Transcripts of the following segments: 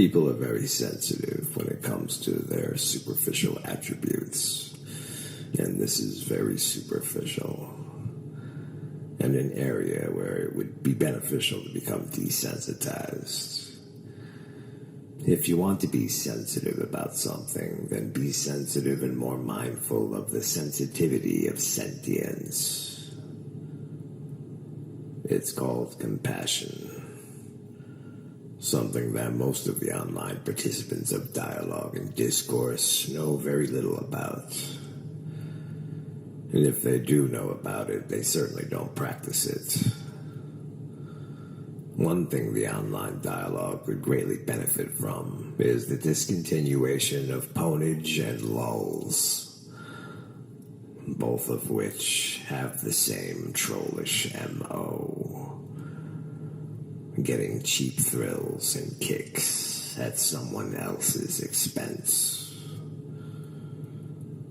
People are very sensitive when it comes to their superficial attributes, and this is very superficial, and an area where it would be beneficial to become desensitized. If you want to be sensitive about something, then be sensitive and more mindful of the sensitivity of sentience. It's called compassion. Something that most of the online participants of dialogue and discourse know very little about. And if they do know about it, they certainly don't practice it. One thing the online dialogue would greatly benefit from is the discontinuation of ponage and lulls, both of which have the same trollish MO. Getting cheap thrills and kicks at someone else's expense.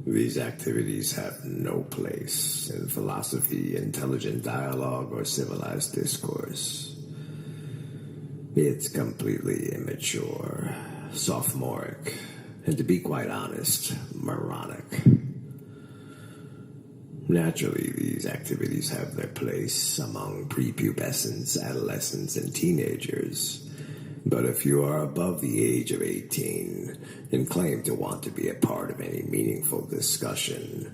These activities have no place in philosophy, intelligent dialogue, or civilized discourse. It's completely immature, sophomoric, and to be quite honest, moronic. Naturally, these activities have their place among prepubescents, adolescents, and teenagers. But if you are above the age of 18 and claim to want to be a part of any meaningful discussion,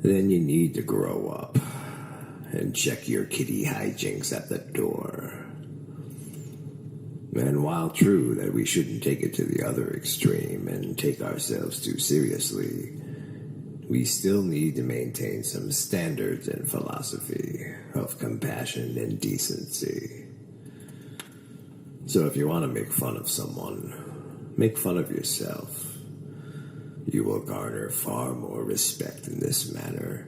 then you need to grow up and check your kiddie hijinks at the door. And while true that we shouldn't take it to the other extreme and take ourselves too seriously, we still need to maintain some standards in philosophy of compassion and decency. So if you want to make fun of someone, make fun of yourself. You will garner far more respect in this manner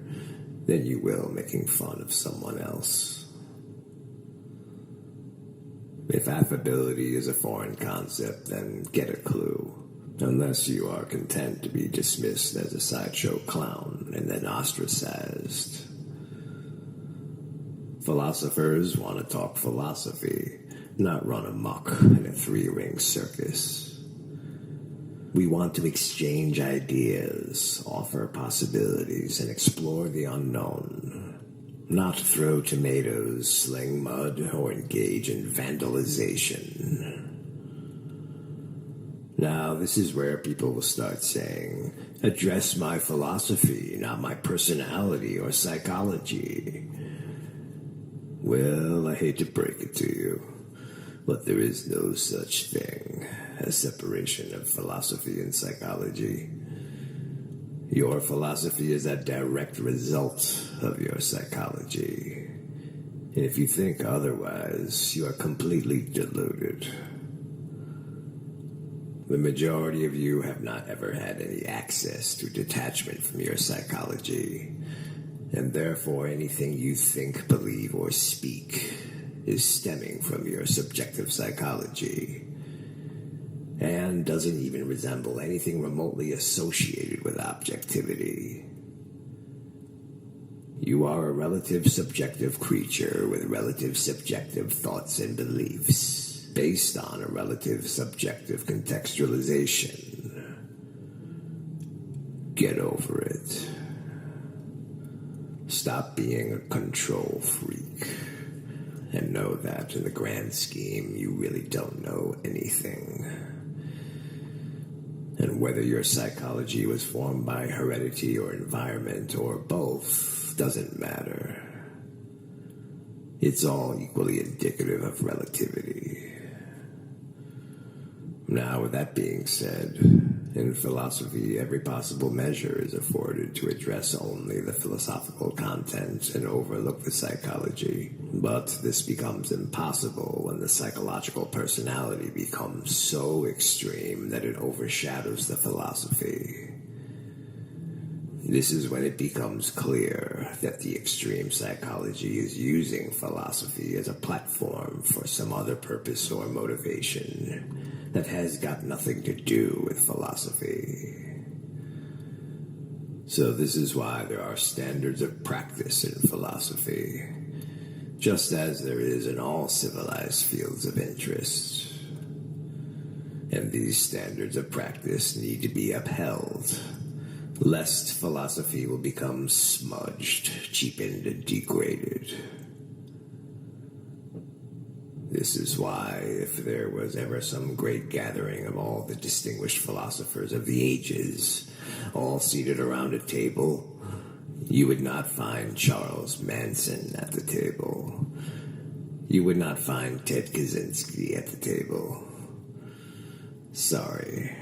than you will making fun of someone else. If affability is a foreign concept, then get a clue. Unless you are content to be dismissed as a sideshow clown and then ostracized. Philosophers want to talk philosophy, not run amok in a three-ring circus. We want to exchange ideas, offer possibilities, and explore the unknown. Not throw tomatoes, sling mud, or engage in vandalization. Now, this is where people will start saying, address my philosophy, not my personality or psychology. Well, I hate to break it to you, but there is no such thing as separation of philosophy and psychology. Your philosophy is a direct result of your psychology. And if you think otherwise, you are completely deluded. The majority of you have not ever had any access to detachment from your psychology, and therefore anything you think, believe, or speak is stemming from your subjective psychology, and doesn't even resemble anything remotely associated with objectivity. You are a relative subjective creature with relative subjective thoughts and beliefs, based on a relative subjective contextualization. Get over it. Stop being a control freak, and know that in the grand scheme, you really don't know anything. And whether your psychology was formed by heredity or environment or both doesn't matter. It's all equally indicative of relativity. Now, with that being said, in philosophy, every possible measure is afforded to address only the philosophical content and overlook the psychology. But this becomes impossible when the psychological personality becomes so extreme that it overshadows the philosophy. This is when it becomes clear that the extreme psychology is using philosophy as a platform for some other purpose or motivation that has got nothing to do with philosophy. So this is why there are standards of practice in philosophy, just as there is in all civilized fields of interest. And these standards of practice need to be upheld, lest philosophy will become smudged, cheapened, and degraded. This is why, if there was ever some great gathering of all the distinguished philosophers of the ages, all seated around a table, you would not find Charles Manson at the table. You would not find Ted Kaczynski at the table. Sorry,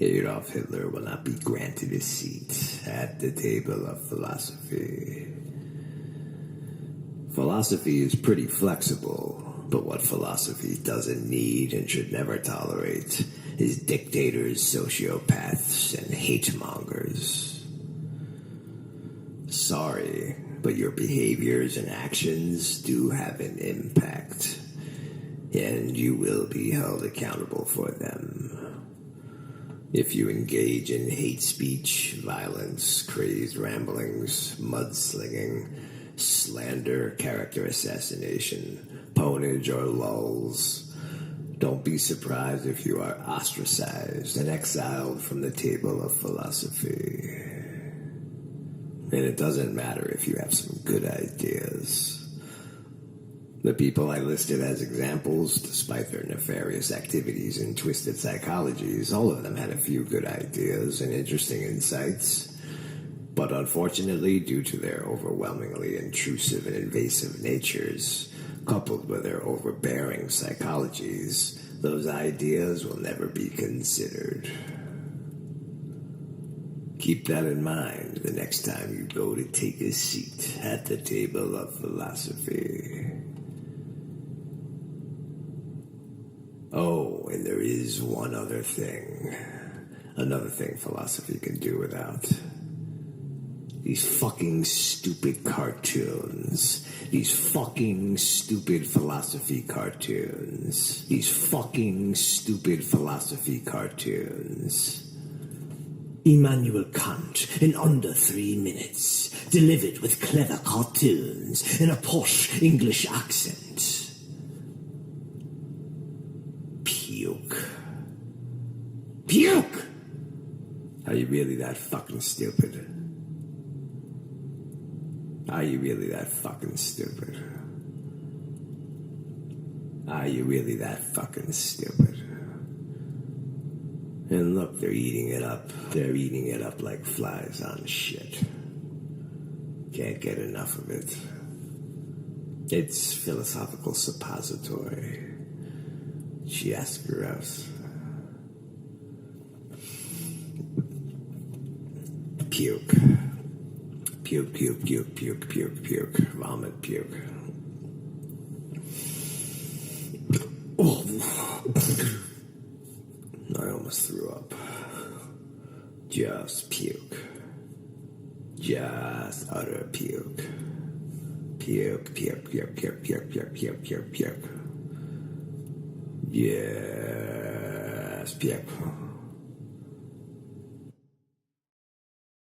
Adolf Hitler will not be granted a seat at the table of philosophy. Philosophy is pretty flexible, but what philosophy doesn't need and should never tolerate is dictators, sociopaths, and hate-mongers. Sorry, but your behaviors and actions do have an impact, and you will be held accountable for them. If you engage in hate speech, violence, crazed ramblings, mudslinging, slander, character assassination, ponage, or lulls, don't be surprised if you are ostracized and exiled from the table of philosophy. And it doesn't matter if you have some good ideas. The people I listed as examples, despite their nefarious activities and twisted psychologies, all of them had a few good ideas and interesting insights. But unfortunately, due to their overwhelmingly intrusive and invasive natures, coupled with their overbearing psychologies, those ideas will never be considered. Keep that in mind the next time you go to take a seat at the table of philosophy. Oh, and there is one other thing. Another thing philosophy can do without. These fucking stupid cartoons. These fucking stupid philosophy cartoons. These fucking stupid philosophy cartoons. Immanuel Kant in under 3 minutes, delivered with clever cartoons in a posh English accent. Puke. Puke! Are you really that fucking stupid? Are you really that fucking stupid? Are you really that fucking stupid? And look, they're eating it up. They're eating it up like flies on shit. Can't get enough of it. It's philosophical suppository. Just gross. Puke. Puke, puke, puke, puke, puke, puke. Vomit, puke. Oh. I almost threw up. Just puke. Just utter puke. Puke, puke, puke, puke, puke, puke, puke, puke, puke. Yes, puke.